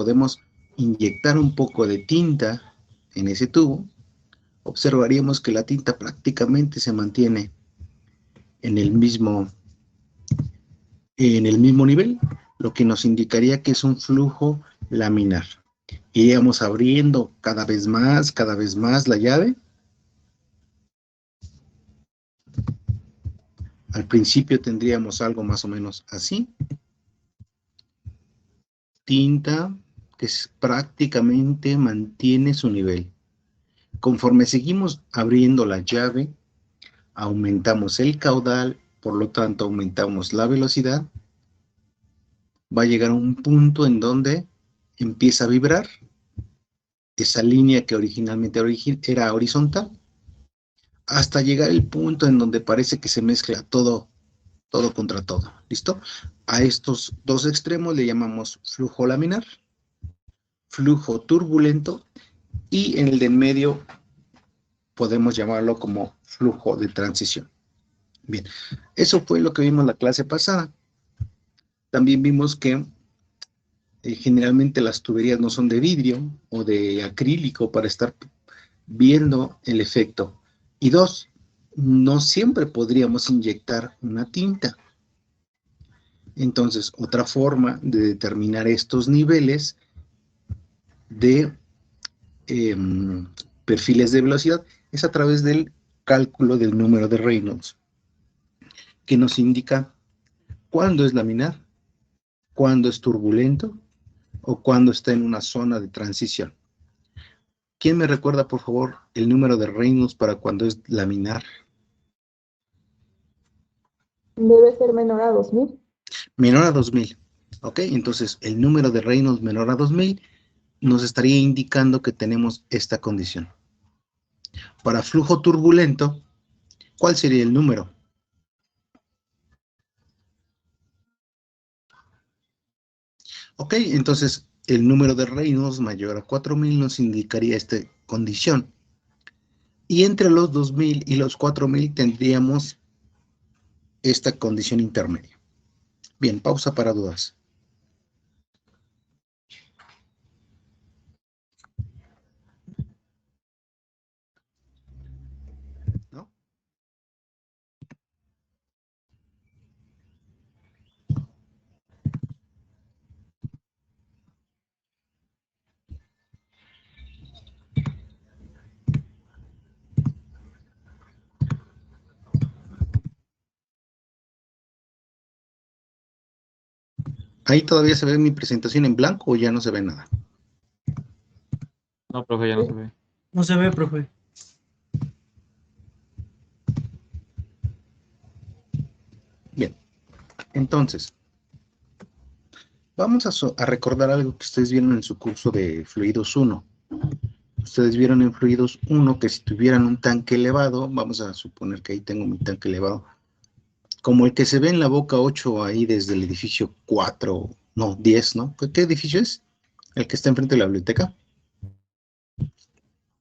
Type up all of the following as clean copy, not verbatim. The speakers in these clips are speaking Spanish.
podemos inyectar un poco de tinta en ese tubo, observaríamos que la tinta prácticamente se mantiene en el mismo nivel, lo que nos indicaría que es un flujo laminar. Iríamos abriendo cada vez más la llave. Al principio tendríamos algo más o menos así. Tinta que prácticamente mantiene su nivel. Conforme seguimos abriendo la llave, aumentamos el caudal, por lo tanto aumentamos la velocidad. Va a llegar a un punto en donde empieza a vibrar esa línea que originalmente era horizontal, hasta llegar el punto en donde parece que se mezcla todo contra todo. ¿Listo? A estos dos extremos le llamamos flujo laminar, flujo turbulento, y en el de en medio podemos llamarlo como flujo de transición. Bien, eso fue lo que vimos la clase pasada. También vimos que generalmente las tuberías no son de vidrio o de acrílico para estar viendo el efecto. Y dos, no siempre podríamos inyectar una tinta. Entonces, otra forma de determinar estos niveles de perfiles de velocidad es a través del cálculo del número de Reynolds, que nos indica cuándo es laminar, cuándo es turbulento o cuándo está en una zona de transición. ¿Quién me recuerda, por favor, el número de Reynolds para cuando es laminar? Debe ser menor a 2000. Menor a 2000. ¿Ok? Entonces, el número de Reynolds menor a 2000 nos estaría indicando que tenemos esta condición. Para flujo turbulento, ¿cuál sería el número? Ok, entonces el número de Reynolds mayor a 4000 nos indicaría esta condición. Y entre los 2000 y los 4000 tendríamos esta condición intermedia. Bien, pausa para dudas. ¿No? ¿Ahí todavía se ve mi presentación en blanco o ya no se ve nada? No, profe, ya no se ve. No se ve, profe. Bien, entonces, vamos a recordar algo que ustedes vieron en su curso de Fluidos 1. Ustedes vieron en Fluidos 1 que si tuvieran un tanque elevado, vamos a suponer que ahí tengo mi tanque elevado, como el que se ve en la boca 8 ahí desde el edificio 4, no, 10, ¿no? ¿Qué edificio es? ¿El que está enfrente de la biblioteca?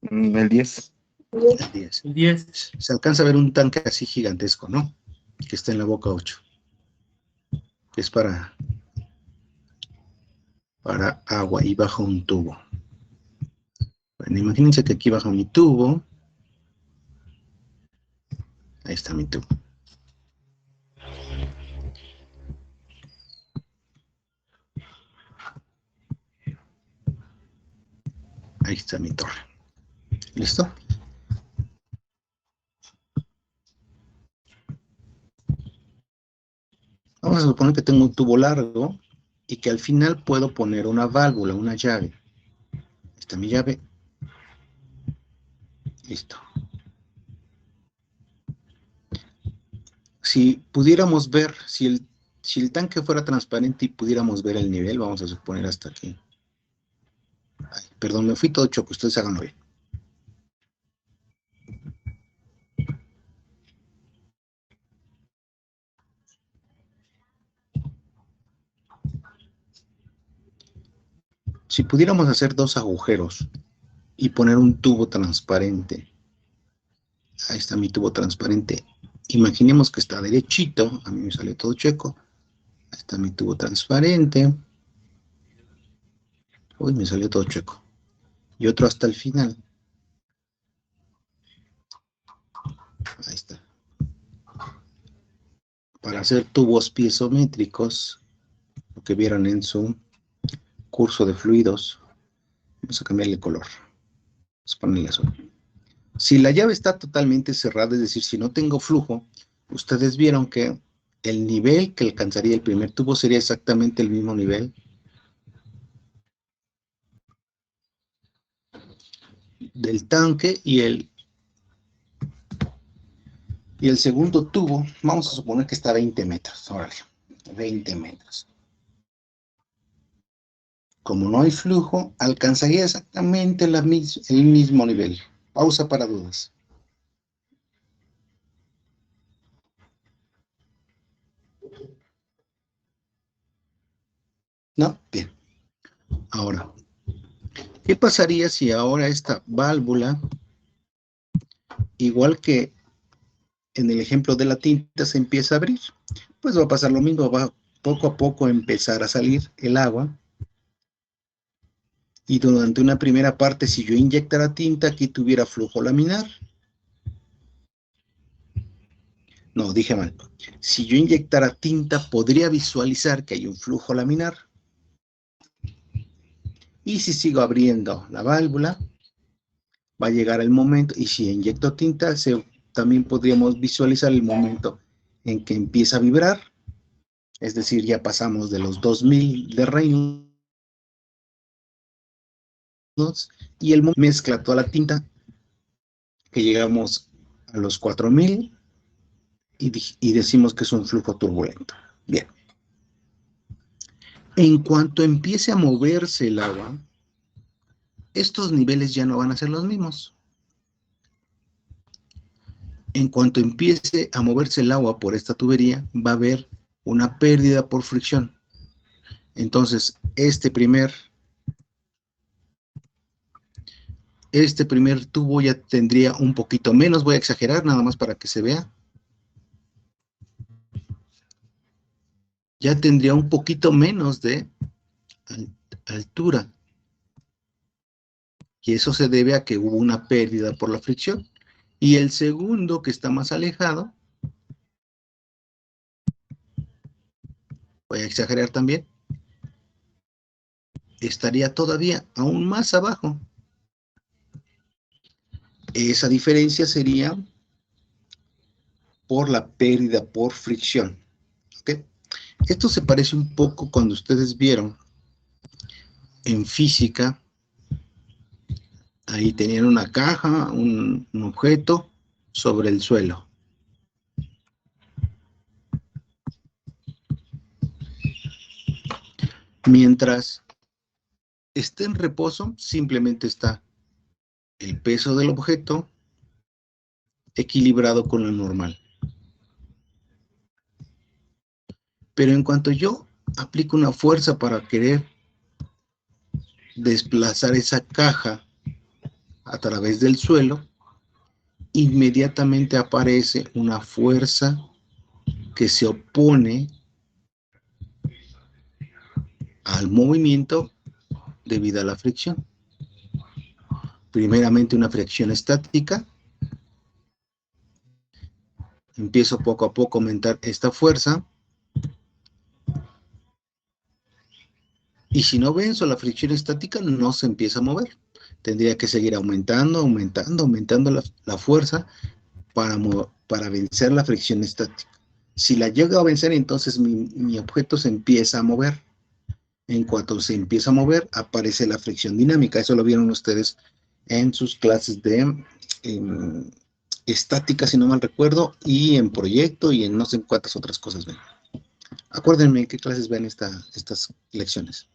El 10. El 10. El 10. Se alcanza a ver un tanque así gigantesco, ¿no? Que está en la boca 8. Que es para agua y baja un tubo. Bueno, imagínense que aquí baja mi tubo. Ahí está mi tubo. Ahí está mi torre. ¿Listo? Vamos a suponer que tengo un tubo largo y que al final puedo poner una válvula, una llave. Ahí está mi llave. Listo. Si pudiéramos ver, si el tanque fuera transparente y pudiéramos ver el nivel, vamos a suponer hasta aquí. Ay, perdón, me fui todo choco, ustedes háganlo bien. Si pudiéramos hacer dos agujeros y poner un tubo transparente, ahí está mi tubo transparente, imaginemos que está derechito, a mí me sale todo chueco, ahí está mi tubo transparente, Uy, me salió todo chueco. Y otro hasta el final. Ahí está. Para hacer tubos piezométricos, lo que vieron en su curso de fluidos, vamos a cambiarle color. Vamos a ponerle azul. Si la llave está totalmente cerrada, es decir, si no tengo flujo, ustedes vieron que el nivel que alcanzaría el primer tubo sería exactamente el mismo nivel del tanque y el segundo tubo, vamos a suponer que está a 20 metros, órale, 20 metros. Como no hay flujo, alcanzaría exactamente el mismo nivel. Pausa para dudas. ¿No? Bien. Ahora, ¿qué pasaría si ahora esta válvula, igual que en el ejemplo de la tinta, se empieza a abrir? Pues va a pasar lo mismo, va poco a poco a empezar a salir el agua. Y durante una primera parte, si yo inyectara tinta, aquí tuviera flujo laminar. No, dije mal. Si yo inyectara tinta, podría visualizar que hay un flujo laminar. Y si sigo abriendo la válvula, va a llegar el momento, y si inyecto tinta, también podríamos visualizar el momento en que empieza a vibrar, es decir, ya pasamos de los 2000 de Reynolds, y el mezcla toda la tinta, que llegamos a los 4000, y decimos que es un flujo turbulento. Bien. En cuanto empiece a moverse el agua, estos niveles ya no van a ser los mismos. En cuanto empiece a moverse el agua por esta tubería, va a haber una pérdida por fricción. Entonces, este primer tubo ya tendría un poquito menos, voy a exagerar nada más para que se vea. Ya tendría un poquito menos de altura. Y eso se debe a que hubo una pérdida por la fricción. Y el segundo, que está más alejado, voy a exagerar también, estaría todavía aún más abajo. Esa diferencia sería por la pérdida por fricción. ¿Okay? Esto se parece un poco cuando ustedes vieron en física, ahí tenían una caja, un objeto sobre el suelo. Mientras esté en reposo, simplemente está el peso del objeto equilibrado con lo normal. Pero en cuanto yo aplico una fuerza para querer desplazar esa caja a través del suelo, inmediatamente aparece una fuerza que se opone al movimiento debido a la fricción. Primeramente una fricción estática. Empiezo poco a poco a aumentar esta fuerza. Y si no venzo la fricción estática, no se empieza a mover. Tendría que seguir aumentando la fuerza para vencer la fricción estática. Si la llego a vencer, entonces mi objeto se empieza a mover. En cuanto se empieza a mover, aparece la fricción dinámica. Eso lo vieron ustedes en sus clases de estática, si no mal recuerdo, y en proyecto, y en no sé cuántas otras cosas ven. Acuérdenme qué clases ven estas lecciones.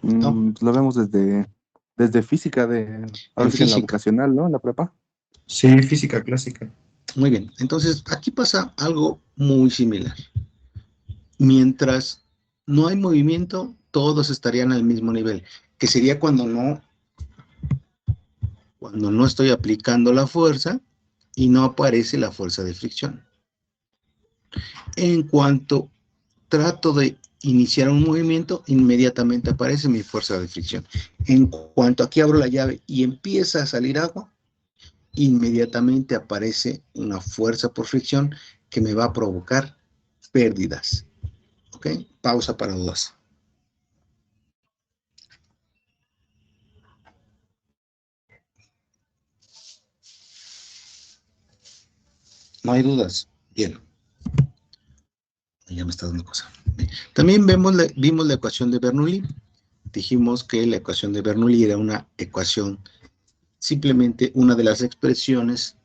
¿No? Lo vemos desde física, ahora sí que en la vocacional, ¿no? En la prepa. Sí, física clásica. Muy bien, entonces aquí pasa algo muy similar. Mientras no hay movimiento, todos estarían al mismo nivel, que sería cuando no estoy aplicando la fuerza y no aparece la fuerza de fricción. En cuanto trato de iniciar un movimiento, inmediatamente aparece mi fuerza de fricción. En cuanto aquí abro la llave y empieza a salir agua, inmediatamente aparece una fuerza por fricción que me va a provocar pérdidas. ¿Ok? Pausa para dudas. No hay dudas. Bien. Ya me está dando cosa. También vimos la ecuación de Bernoulli. Dijimos que la ecuación de Bernoulli era una ecuación, simplemente una de las expresiones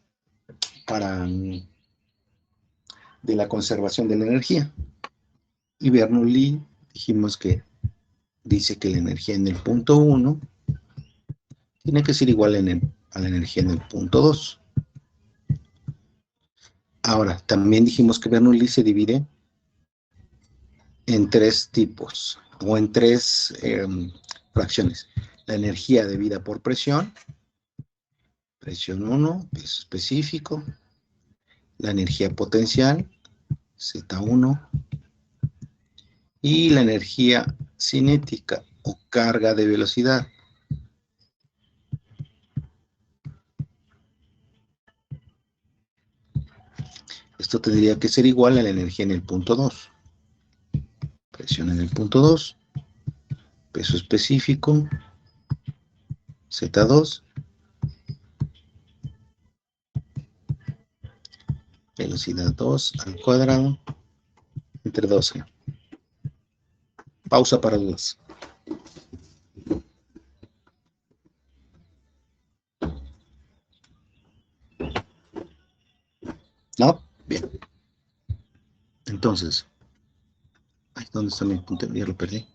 de la conservación de la energía. Y Bernoulli dijimos que dice que la energía en el punto 1 tiene que ser igual a la energía en el punto 2. Ahora, también dijimos que Bernoulli se divide en tres tipos, o en tres fracciones. La energía debida por presión 1, peso específico, la energía potencial, Z1, y la energía cinética o carga de velocidad. Esto tendría que ser igual a la energía en el punto 2. Presión en el punto 2, peso específico, Z2, velocidad 2 al cuadrado, entre 12. Pausa para dudas. ¿No? Bien. Entonces, ¿dónde está mi punto? Ya lo perdí.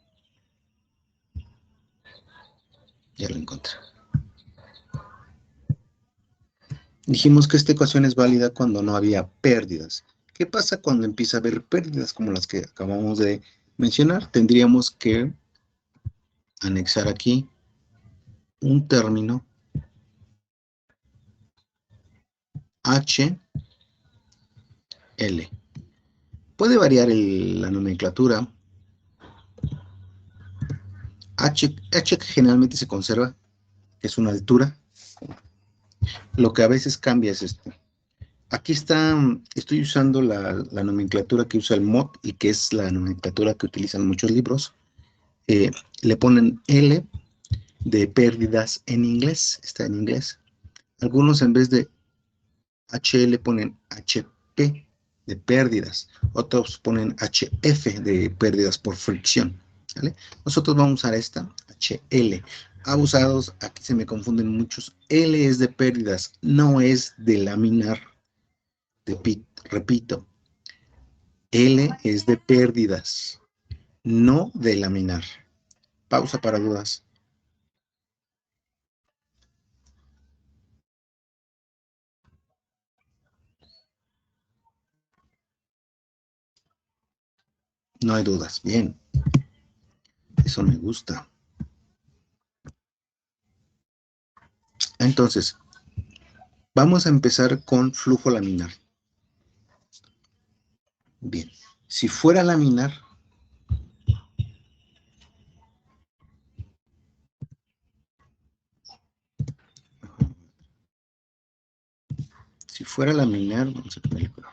Ya lo encontré. Dijimos que esta ecuación es válida cuando no había pérdidas. ¿Qué pasa cuando empieza a haber pérdidas como las que acabamos de mencionar? Tendríamos que anexar aquí un término HL. Puede variar la nomenclatura. H generalmente se conserva, que es una altura. Lo que a veces cambia es esto. Aquí estoy usando la nomenclatura que usa el MOD y que es la nomenclatura que utilizan muchos libros. Le ponen L de pérdidas en inglés, está en inglés. Algunos en vez de HL ponen HP de pérdidas, otros ponen HF de pérdidas por fricción. ¿Vale? Nosotros vamos a usar esta, HL. Abusados, aquí se me confunden muchos. L es de pérdidas, no es de laminar. Repito, L es de pérdidas, no de laminar. Pausa para dudas. No hay dudas. Bien. Eso me gusta. Entonces, vamos a empezar con flujo laminar. Bien. Si fuera laminar, vamos a poner el color.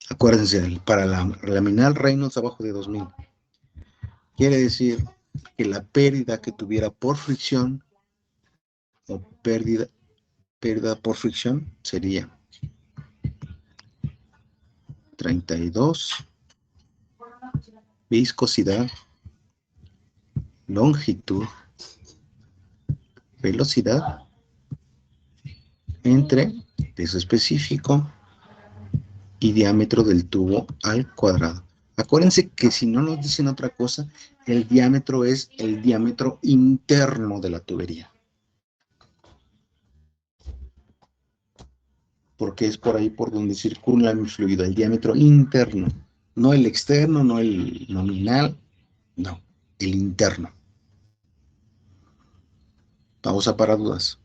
Acuérdense, para laminar Reynolds abajo de 2000. Quiere decir que la pérdida que tuviera por fricción o pérdida por fricción sería 32, viscosidad, longitud, velocidad, entre peso específico y diámetro del tubo al cuadrado. Acuérdense que si no nos dicen otra cosa, el diámetro es el diámetro interno de la tubería. Porque es por ahí por donde circula mi fluido, el diámetro interno. No el externo, no el nominal, no, el interno. Pausa para dudas.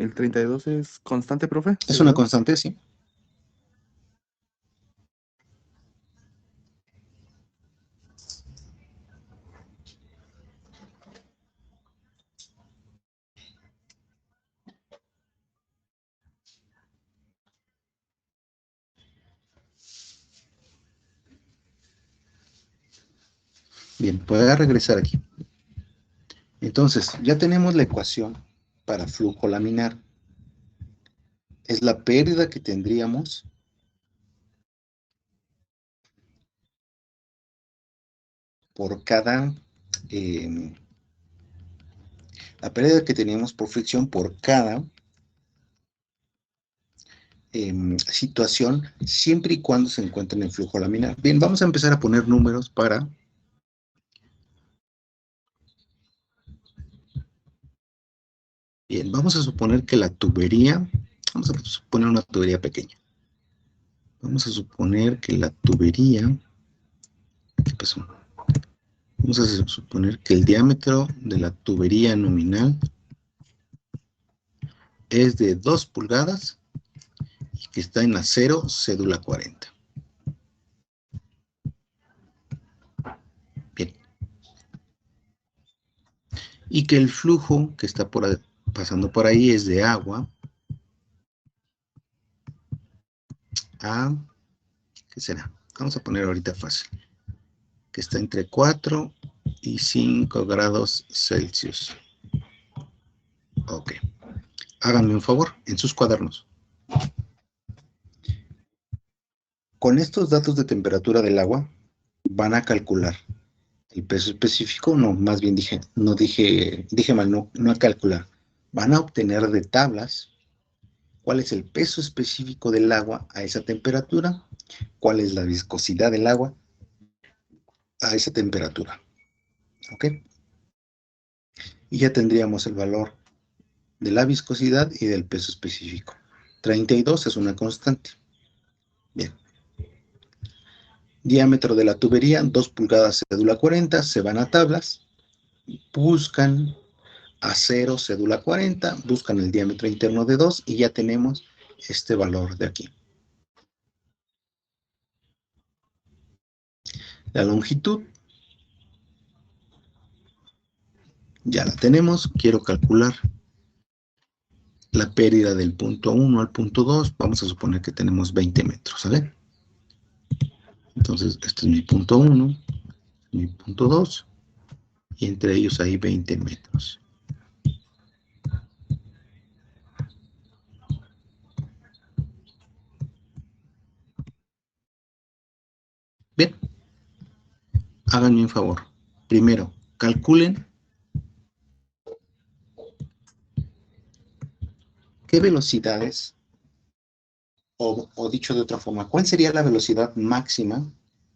¿El 32 es constante, profe? Es una ¿Seguro? constante, sí. Bien, voy a regresar aquí. Entonces, ya tenemos la ecuación para flujo laminar. Es la pérdida que tendríamos por cada, la pérdida que teníamos por fricción por cada situación, siempre y cuando se encuentren en flujo laminar. Bien, vamos a empezar a poner números para... Bien, vamos a suponer que la tubería, vamos a suponer una tubería pequeña. Vamos a suponer que la tubería, ¿qué pasó? Vamos a suponer que el diámetro de la tubería nominal es de 2 pulgadas y que está en acero cédula 40. Bien. Y que el flujo que está pasando por ahí es de agua a, ¿qué será? Vamos a poner ahorita fácil, que está entre 4 y 5 grados Celsius. Ok. Háganme un favor en sus cuadernos. Con estos datos de temperatura del agua van a calcular el peso específico, no, más bien dije mal, no a calcular. Van a obtener de tablas cuál es el peso específico del agua a esa temperatura, cuál es la viscosidad del agua a esa temperatura. ¿Ok? Y ya tendríamos el valor de la viscosidad y del peso específico. 32 es una constante. Bien. Diámetro de la tubería, 2 pulgadas cédula 40, se van a tablas, buscan acero cédula 40, buscan el diámetro interno de 2 y ya tenemos este valor de aquí. La longitud ya la tenemos, quiero calcular la pérdida del punto 1 al punto 2, vamos a suponer que tenemos 20 metros, ¿sale? Entonces, este es mi punto 1, mi punto 2, y entre ellos hay 20 metros. Bien, háganme un favor. Primero, calculen qué velocidades, o dicho de otra forma, ¿cuál sería la velocidad máxima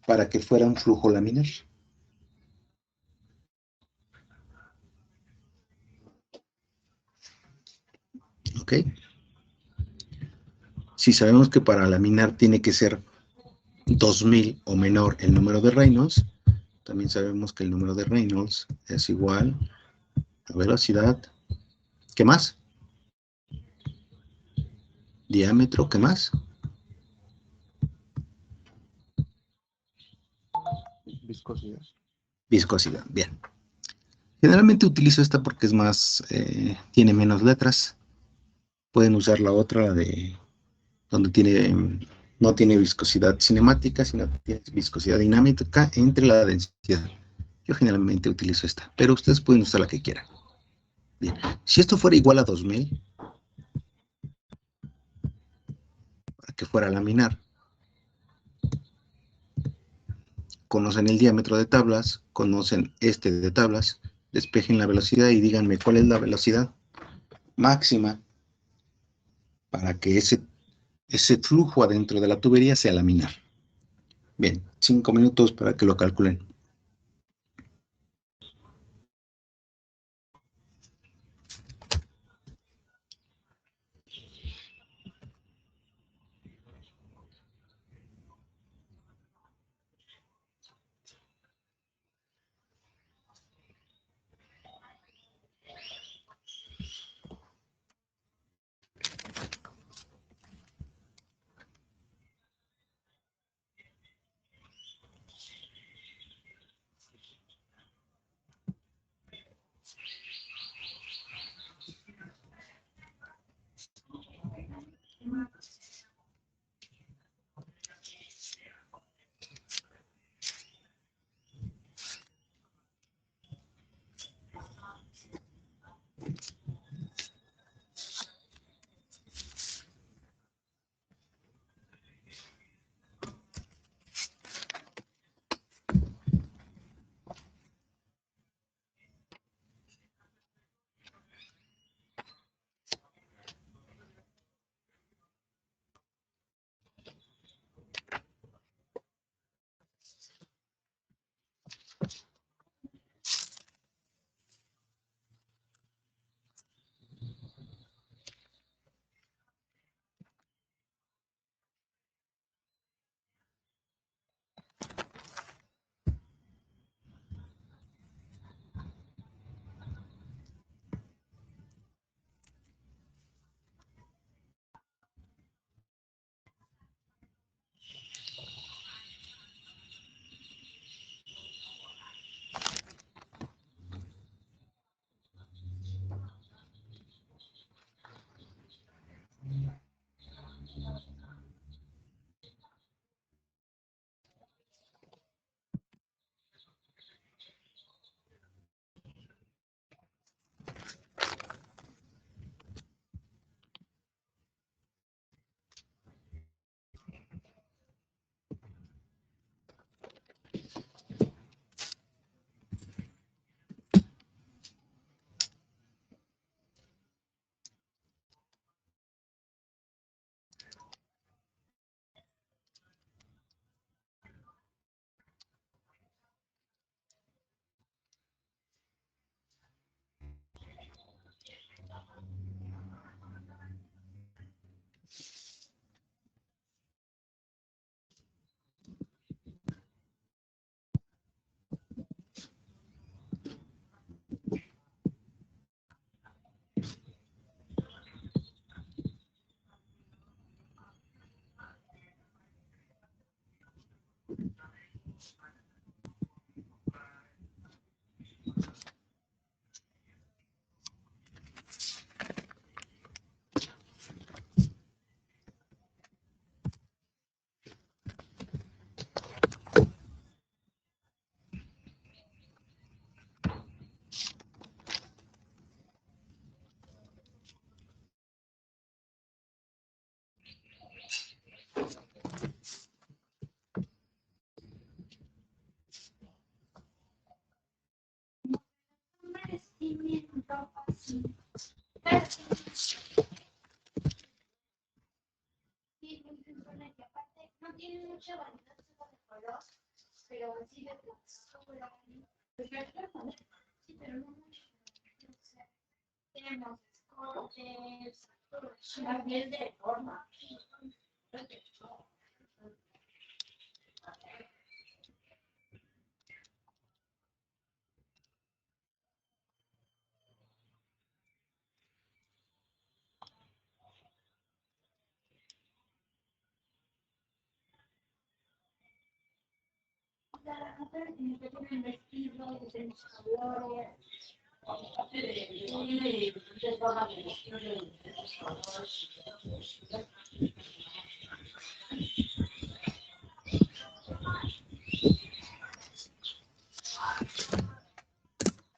para que fuera un flujo laminar? ¿Ok? Si sabemos que para laminar tiene que ser 2000 o menor el número de Reynolds, también sabemos que el número de Reynolds es igual a velocidad. ¿Qué más? Diámetro, ¿qué más? Viscosidad. Viscosidad, bien. Generalmente utilizo esta porque es más, tiene menos letras. Pueden usar la otra, la de donde no tiene viscosidad cinemática, sino tiene viscosidad dinámica entre la densidad. Yo generalmente utilizo esta, pero ustedes pueden usar la que quieran. Bien, si esto fuera igual a 2000, para que fuera laminar, conocen el diámetro de tablas, conocen este de tablas, despejen la velocidad y díganme cuál es la velocidad máxima para que ese flujo adentro de la tubería sea laminar. Bien, 5 minutos para que lo calculen.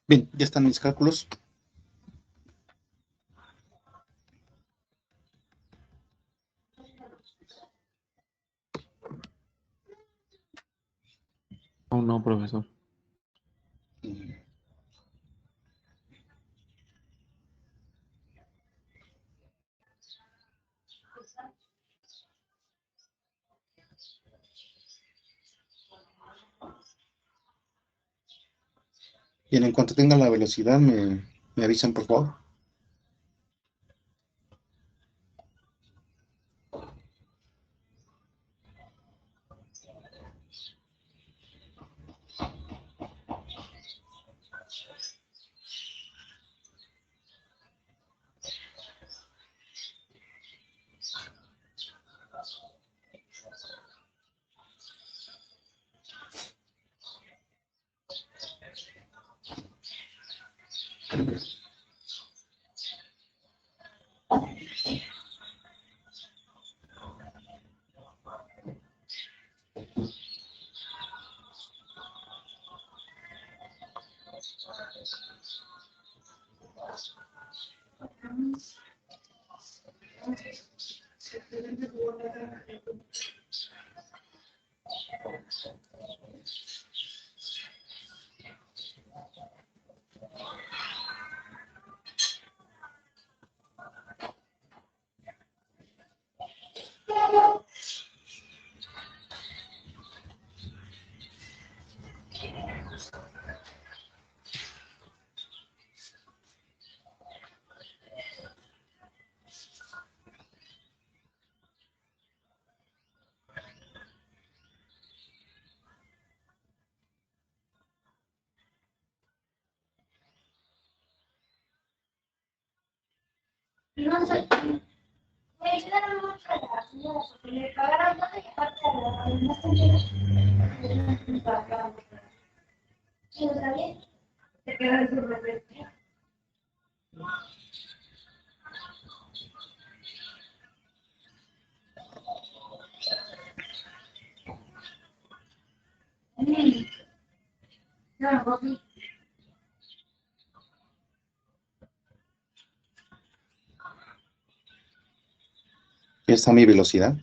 Bien, ya están mis cálculos. Aún no, profesor. Bien, en cuanto tenga la velocidad, me avisan, por favor. No sé. Ya está mi velocidad.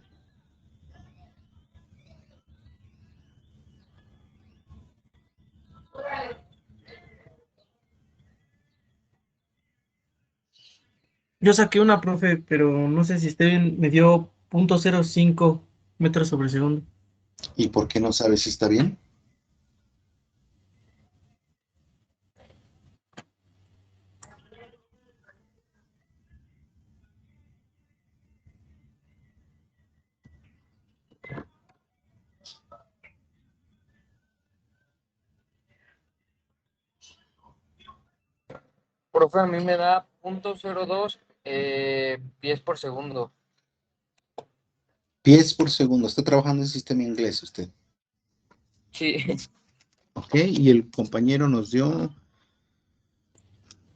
Yo saqué una, profe, pero no sé si esté bien. Me dio 0.05 metros sobre segundo. ¿Y por qué no sabes si está bien? Profe, a mí me da 0.02 pies por segundo. Pies por segundo. Está trabajando en sistema inglés usted. Sí. Ok, y el compañero nos dio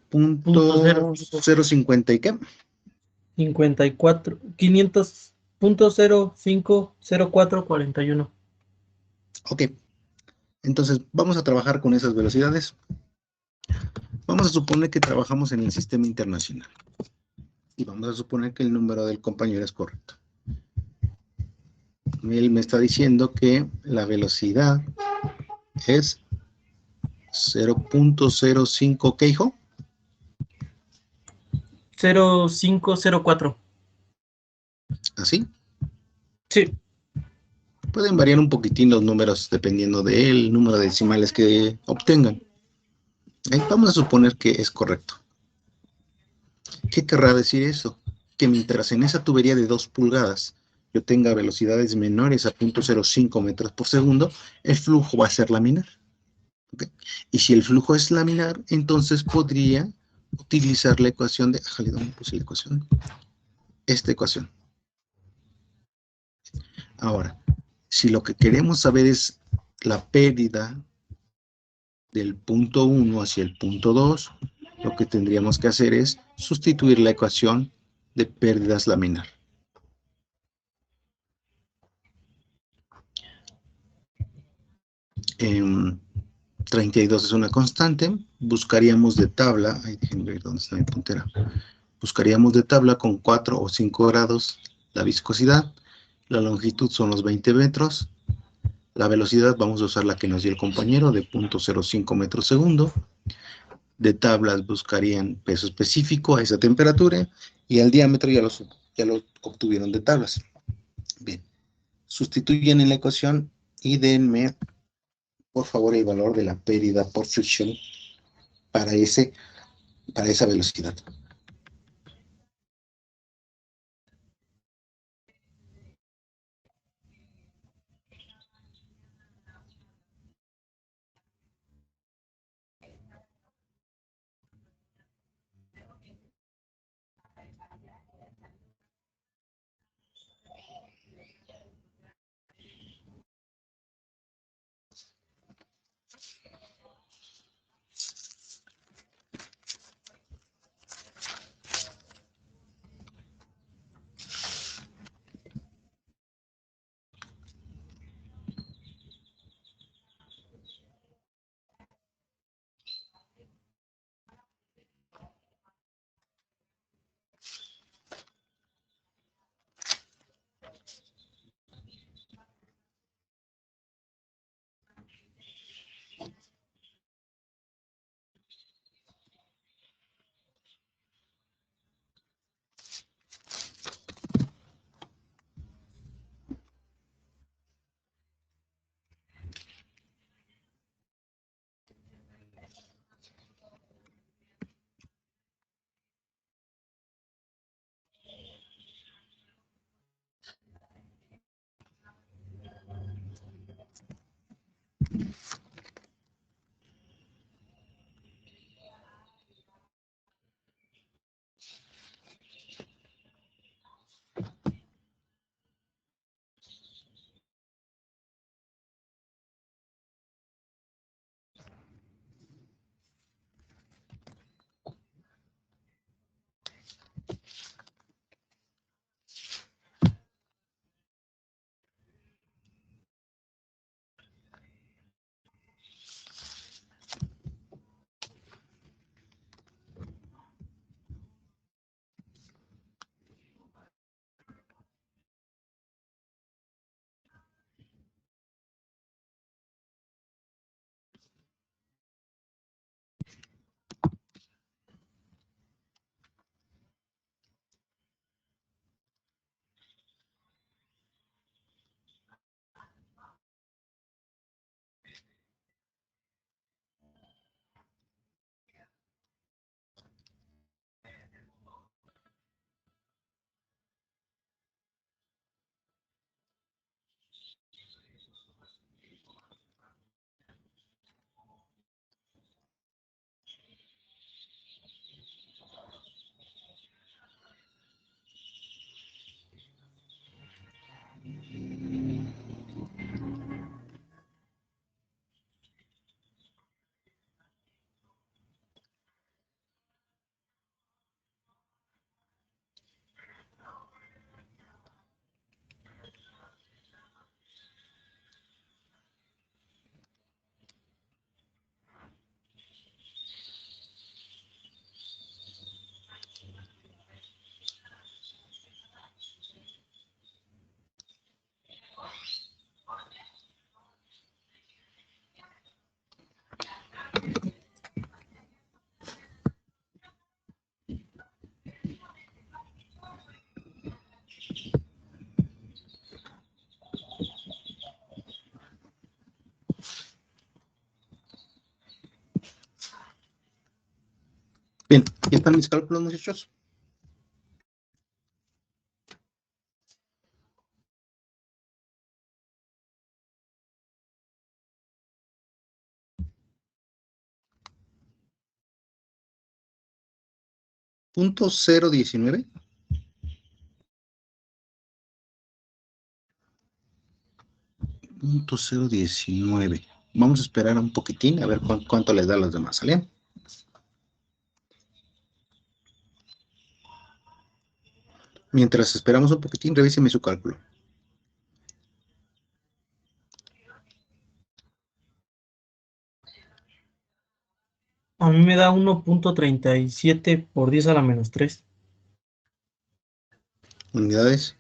Punto cero cinco. 0.50 y qué. 54, 500, 0.050441. Ok, entonces vamos a trabajar con esas velocidades. Vamos a suponer que trabajamos en el sistema internacional. Y vamos a suponer que el número del compañero es correcto. Él me está diciendo que la velocidad es 0.05, ¿qué, hijo? .0504. ¿Así? Sí. Pueden variar un poquitín los números dependiendo del número de decimales que obtengan. Vamos a suponer que es correcto. ¿Qué querrá decir eso? Que mientras en esa tubería de 2 pulgadas yo tenga velocidades menores a 0.05 metros por segundo, el flujo va a ser laminar. ¿Okay? Y si el flujo es laminar, entonces podría utilizar la ecuación de... ¿Dónde puse la ecuación? Esta ecuación. Ahora, si lo que queremos saber es la pérdida del punto 1 hacia el punto 2, lo que tendríamos que hacer es sustituir la ecuación de pérdidas laminar. Eh, 32 es una constante, buscaríamos de tabla, ahí déjenme ver dónde está mi puntera, buscaríamos de tabla con 4 o 5 grados la viscosidad, la longitud son los 20 metros, la velocidad vamos a usar la que nos dio el compañero de 0.05 metros segundo, de tablas buscarían peso específico a esa temperatura y el diámetro ya lo obtuvieron de tablas. Bien, sustituyen en la ecuación y denme por favor el valor de la pérdida por fricción para esa velocidad. Bien, ¿ya están mis cálculos, muchachos? Punto 019. Punto 019. Vamos a esperar un poquitín a ver cuánto les da a los demás, ¿sale? Mientras esperamos un poquitín, revíseme su cálculo. A mí me da 1.37 por 10 a la menos 3. Unidades.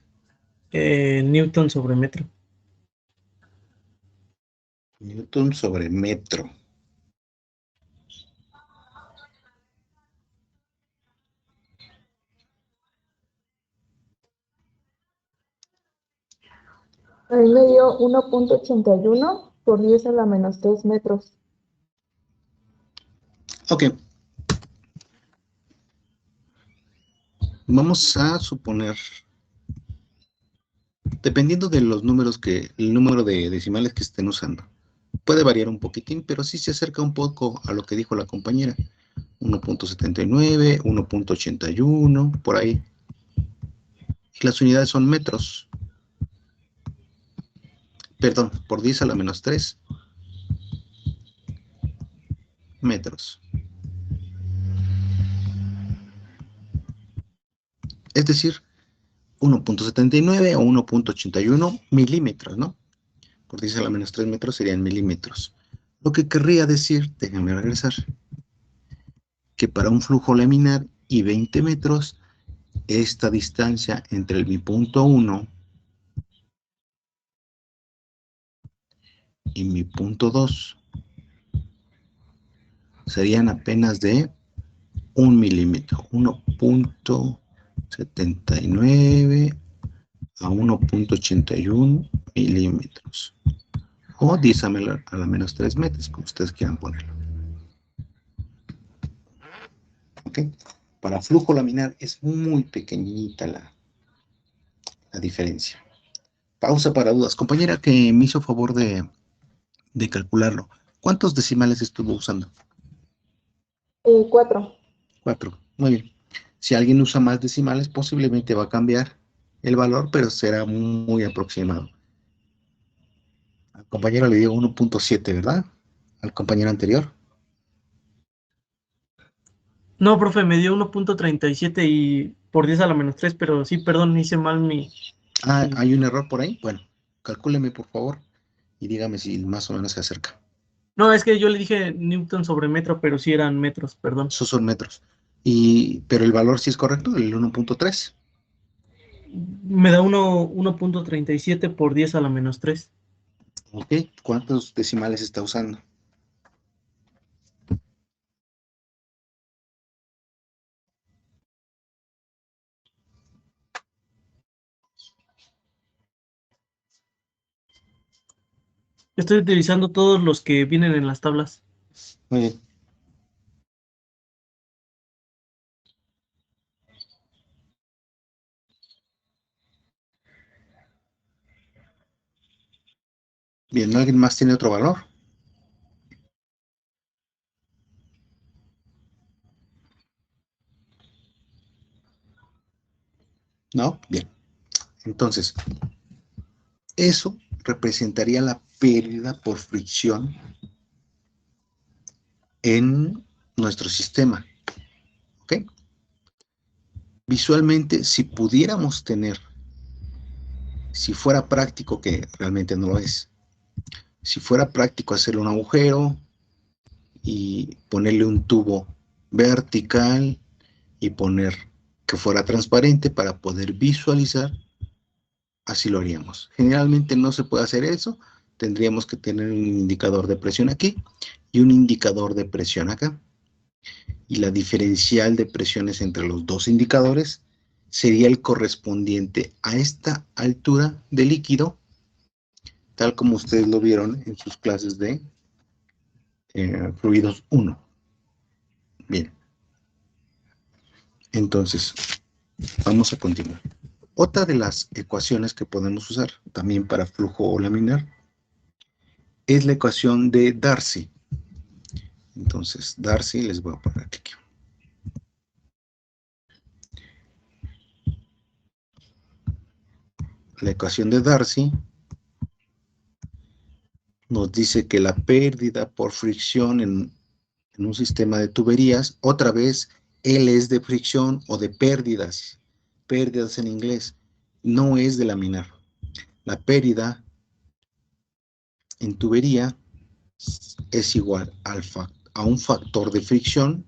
Newton sobre metro. Newton sobre metro. A mí me dio 1.81 por 10 a la menos 3 metros. Ok. Vamos a suponer, dependiendo de los números el número de decimales que estén usando, puede variar un poquitín, pero sí se acerca un poco a lo que dijo la compañera. 1.79, 1.81, por ahí. Y las unidades son metros. Perdón, por 10 a la menos 3 metros. Es decir, 1.79 o 1.81 milímetros, ¿no? Por 10 a la menos 3 metros serían milímetros. Lo que querría decir, déjenme regresar, que para un flujo laminar y 20 metros, esta distancia entre mi punto 1 y mi punto 2 serían apenas de 1 milímetro, 1.79 a 1.81 milímetros, o 10 a la menos 3 metros, como ustedes quieran ponerlo. ¿Ok? Para flujo laminar es muy pequeñita la diferencia. Pausa para dudas. Compañera que me hizo favor de calcularlo, ¿cuántos decimales estuvo usando? 4. 4. Muy bien. Si alguien usa más decimales, posiblemente va a cambiar el valor, pero será muy aproximado. Al compañero le dio 1.7, ¿verdad? Al compañero anterior. No, profe, me dio 1.37 y por 10 a la menos 3, pero sí, perdón, hice mal mi... Ah, ¿hay un error por ahí? Bueno, calcúleme por favor y dígame si más o menos se acerca. No, es que yo le dije Newton sobre metro, pero sí eran metros, perdón. Esos son metros. Pero el valor sí es correcto, el 1.3. Me da 1.37 por 10 a la menos 3. Ok, ¿cuántos decimales está usando? Estoy utilizando todos los que vienen en las tablas. Muy bien. Bien, ¿alguien más tiene otro valor? ¿No? Bien. Entonces, eso representaría la pérdida por fricción en nuestro sistema. ¿Ok? Visualmente, si pudiéramos tener, si fuera práctico, que realmente no lo es, si fuera práctico hacerle un agujero y ponerle un tubo vertical y poner que fuera transparente para poder visualizar, así lo haríamos. Generalmente no se puede hacer eso, tendríamos que tener un indicador de presión aquí y un indicador de presión acá. Y la diferencial de presiones entre los dos indicadores sería el correspondiente a esta altura de líquido, tal como ustedes lo vieron en sus clases de fluidos 1. Bien. Entonces, vamos a continuar. Otra de las ecuaciones que podemos usar también para flujo laminar es la ecuación de Darcy. Entonces, Darcy, les voy a poner aquí. La ecuación de Darcy nos dice que la pérdida por fricción en un sistema de tuberías, otra vez, L es de fricción o de pérdidas en inglés, no es de laminar. La pérdida en tubería es igual a un factor de fricción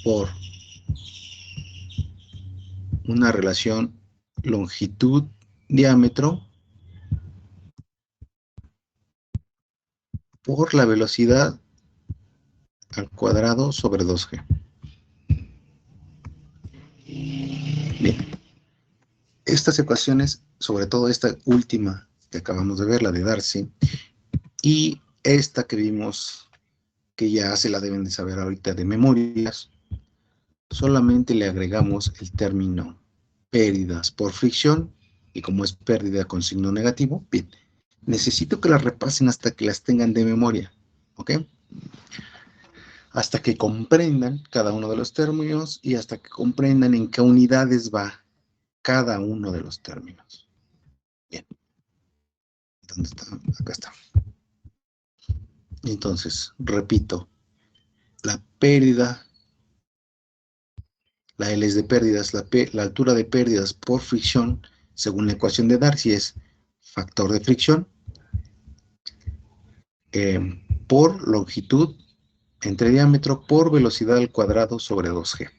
por una relación longitud-diámetro por la velocidad al cuadrado sobre 2G. Bien. Estas ecuaciones, sobre todo esta última que acabamos de ver, la de Darcy, y esta que vimos, que ya se la deben de saber ahorita de memorias, solamente le agregamos el término pérdidas por fricción, y como es pérdida con signo negativo, bien, necesito que las repasen hasta que las tengan de memoria, ¿ok? Hasta que comprendan cada uno de los términos y hasta que comprendan en qué unidades va cada uno de los términos. Bien. ¿Dónde está? Acá está. Entonces, repito, la pérdida, la L es de pérdidas, la altura de pérdidas por fricción, según la ecuación de Darcy, es factor de fricción por longitud entre diámetro por velocidad al cuadrado sobre 2G.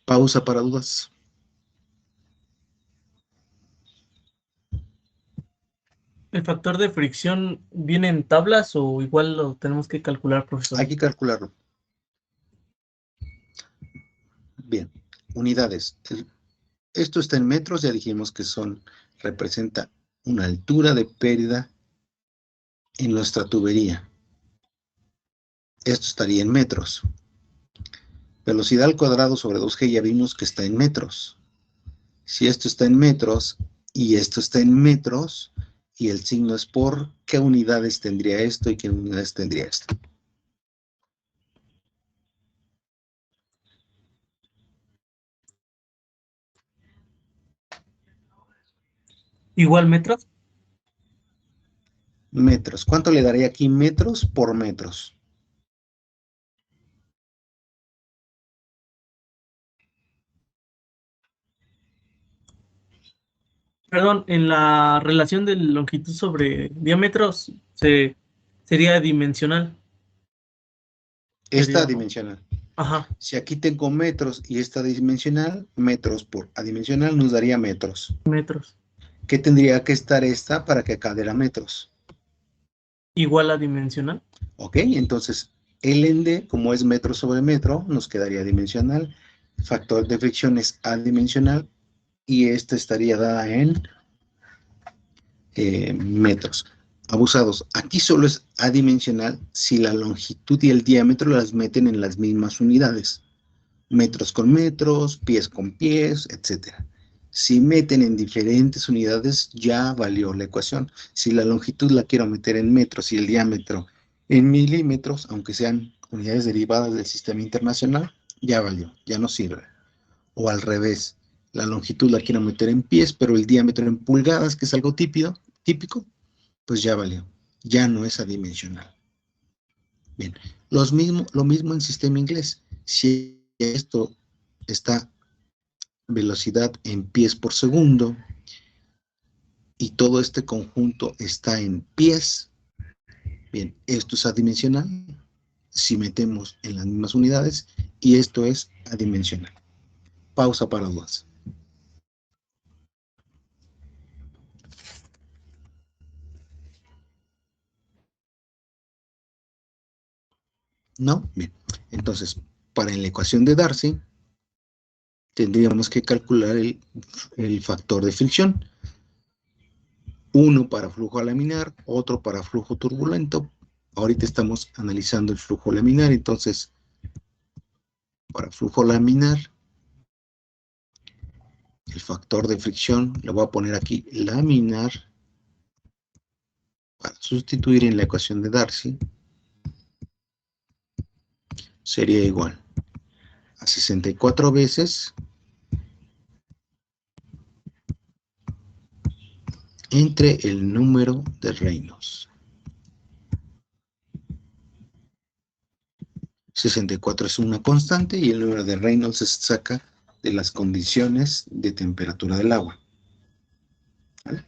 Pausa para dudas. ¿El factor de fricción viene en tablas o igual lo tenemos que calcular, profesor? Hay que calcularlo. Bien, unidades. Esto está en metros, ya dijimos que representa una altura de pérdida en nuestra tubería. Esto estaría en metros. Velocidad al cuadrado sobre 2G ya vimos que está en metros. Si esto está en metros y esto está en metros, y el signo es por, ¿qué unidades tendría esto y qué unidades tendría esto? ¿Igual metros? Metros. ¿Cuánto le daría aquí metros por metros? Perdón, en la relación de longitud sobre diámetros sería dimensional. Esta Sería, dimensional. ajá, Si aquí tengo metros y esta dimensional, metros por adimensional nos daría metros. metros. ¿Qué tendría que estar esta para que acá diera metros? Igual a dimensional. Ok, entonces el ende, como es metro sobre metro, nos quedaría dimensional. Factor de fricción es adimensional y esta estaría dada en metros. Abusados. Aquí solo es adimensional si la longitud y el diámetro las meten en las mismas unidades. Metros con metros, pies con pies, etc. Si meten en diferentes unidades, ya valió la ecuación. Si la longitud la quiero meter en metros y el diámetro en milímetros, aunque sean unidades derivadas del sistema internacional, ya valió, ya no sirve. O al revés, la longitud la quiero meter en pies, pero el diámetro en pulgadas, que es algo típico, pues ya valió, ya no es adimensional. Bien, lo mismo en sistema inglés. Si esto está velocidad en pies por segundo y todo este conjunto está en pies, bien, esto es adimensional si metemos en las mismas unidades y esto es adimensional. Pausa para dudas. ¿No? Bien, entonces, para la ecuación de Darcy, tendríamos que calcular el factor de fricción. uno para flujo laminar, otro para flujo turbulento. Ahorita estamos analizando el flujo laminar, entonces, para flujo laminar, el factor de fricción, le voy a poner aquí laminar, para sustituir en la ecuación de Darcy, sería igual a 64 veces entre el número de Reynolds. 64 es una constante y el número de Reynolds se saca de las condiciones de temperatura del agua. ¿Vale?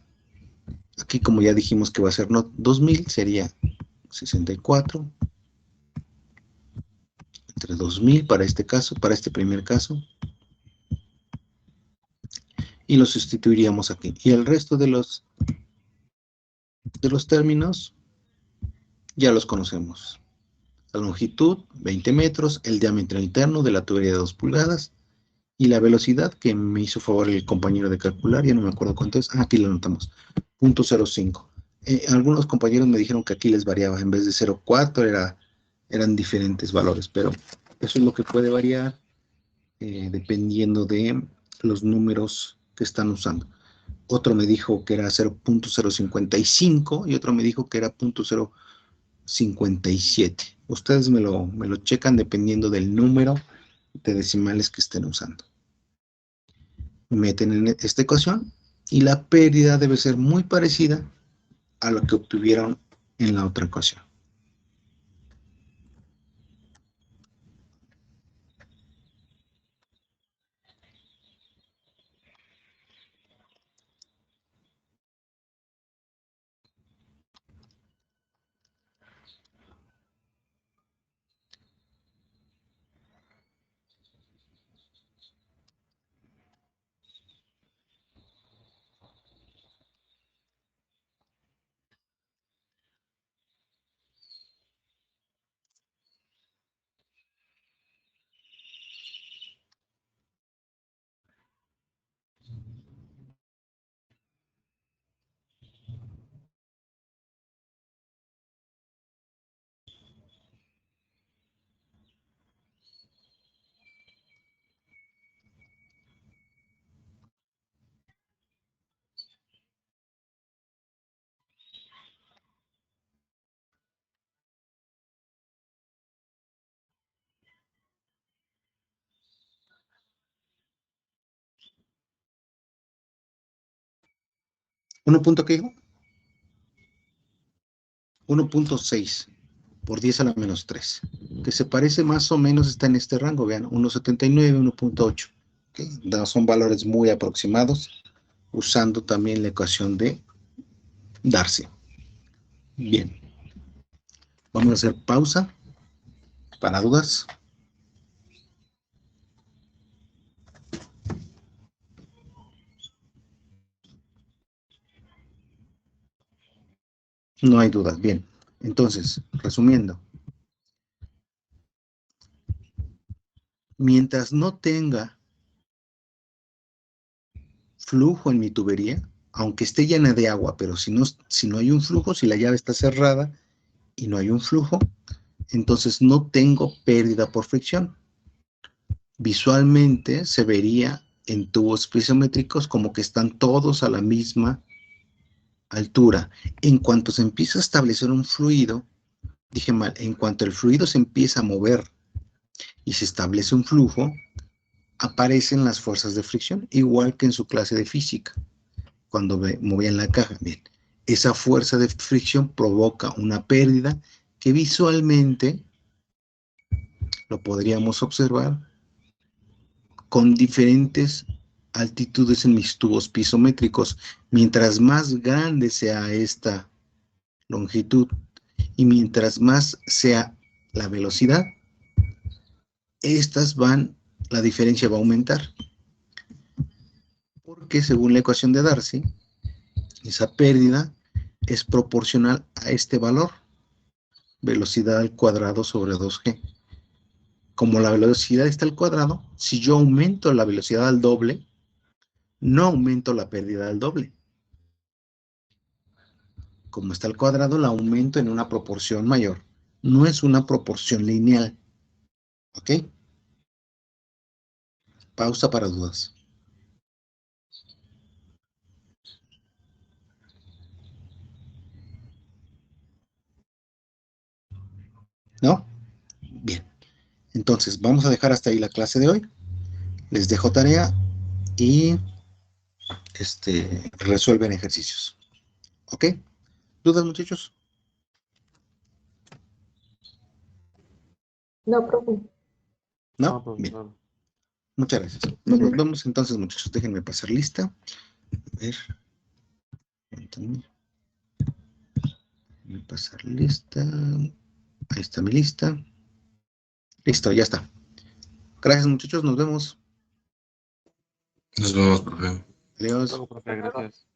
Aquí, como ya dijimos que va a ser 2000, sería 64 entre 2000 para este caso, para este primer caso, y lo sustituiríamos aquí. Y el resto de los términos ya los conocemos. La longitud, 20 metros, el diámetro interno de la tubería de 2 pulgadas, y la velocidad, que me hizo favor el compañero de calcular, ya no me acuerdo cuánto es. Aquí lo anotamos, 0.05. Algunos compañeros me dijeron que aquí les variaba, en vez de 0.4 eran diferentes valores, pero eso es lo que puede variar dependiendo de los números que están usando. Otro me dijo que era 0.055 y otro me dijo que era 0.57. Ustedes me lo checan dependiendo del número de decimales que estén usando. Meten en esta ecuación y la pérdida debe ser muy parecida a lo que obtuvieron en la otra ecuación. ¿1 qué dijo? 1.6 por 10 a la menos 3, que se parece más o menos, está en este rango, vean, 1.79, 1.8. ¿Okay? Son valores muy aproximados, usando también la ecuación de Darcy. Bien, vamos a hacer pausa para dudas. No hay dudas. Bien, entonces, resumiendo, mientras no tenga flujo en mi tubería, aunque esté llena de agua, pero si no hay un flujo, si la llave está cerrada y no hay un flujo, entonces no tengo pérdida por fricción. Visualmente se vería en tubos pisométricos como que están todos a la misma altura. En cuanto se empieza a establecer un fluido, dije mal, en cuanto el fluido se empieza a mover y se establece un flujo, aparecen las fuerzas de fricción, igual que en su clase de física, cuando movían la caja. Bien, esa fuerza de fricción provoca una pérdida que visualmente lo podríamos observar con diferentes altitudes en mis tubos pisométricos. Mientras más grande sea esta longitud y mientras más sea la velocidad, la diferencia va a aumentar. Porque según la ecuación de Darcy, esa pérdida es proporcional a este valor, velocidad al cuadrado sobre 2g. Como la velocidad está al cuadrado, si yo aumento la velocidad al doble, no aumento la pérdida al doble. como está al cuadrado, la aumento en una proporción mayor. No es una proporción lineal. ¿Ok? Pausa para dudas. ¿No? Bien. Entonces, vamos a dejar hasta ahí la clase de hoy. Les dejo tarea y resuelven ejercicios. ¿Ok? ¿Dudas, muchachos? No, profe. ¿No? Bien. Muchas gracias. Nos vemos entonces, muchachos. Déjenme pasar lista. A ver. Déjenme pasar lista. Ahí está mi lista. Listo, ya está. Gracias, muchachos. Nos vemos. Nos vemos, profe. Adiós. Luego, profe, gracias.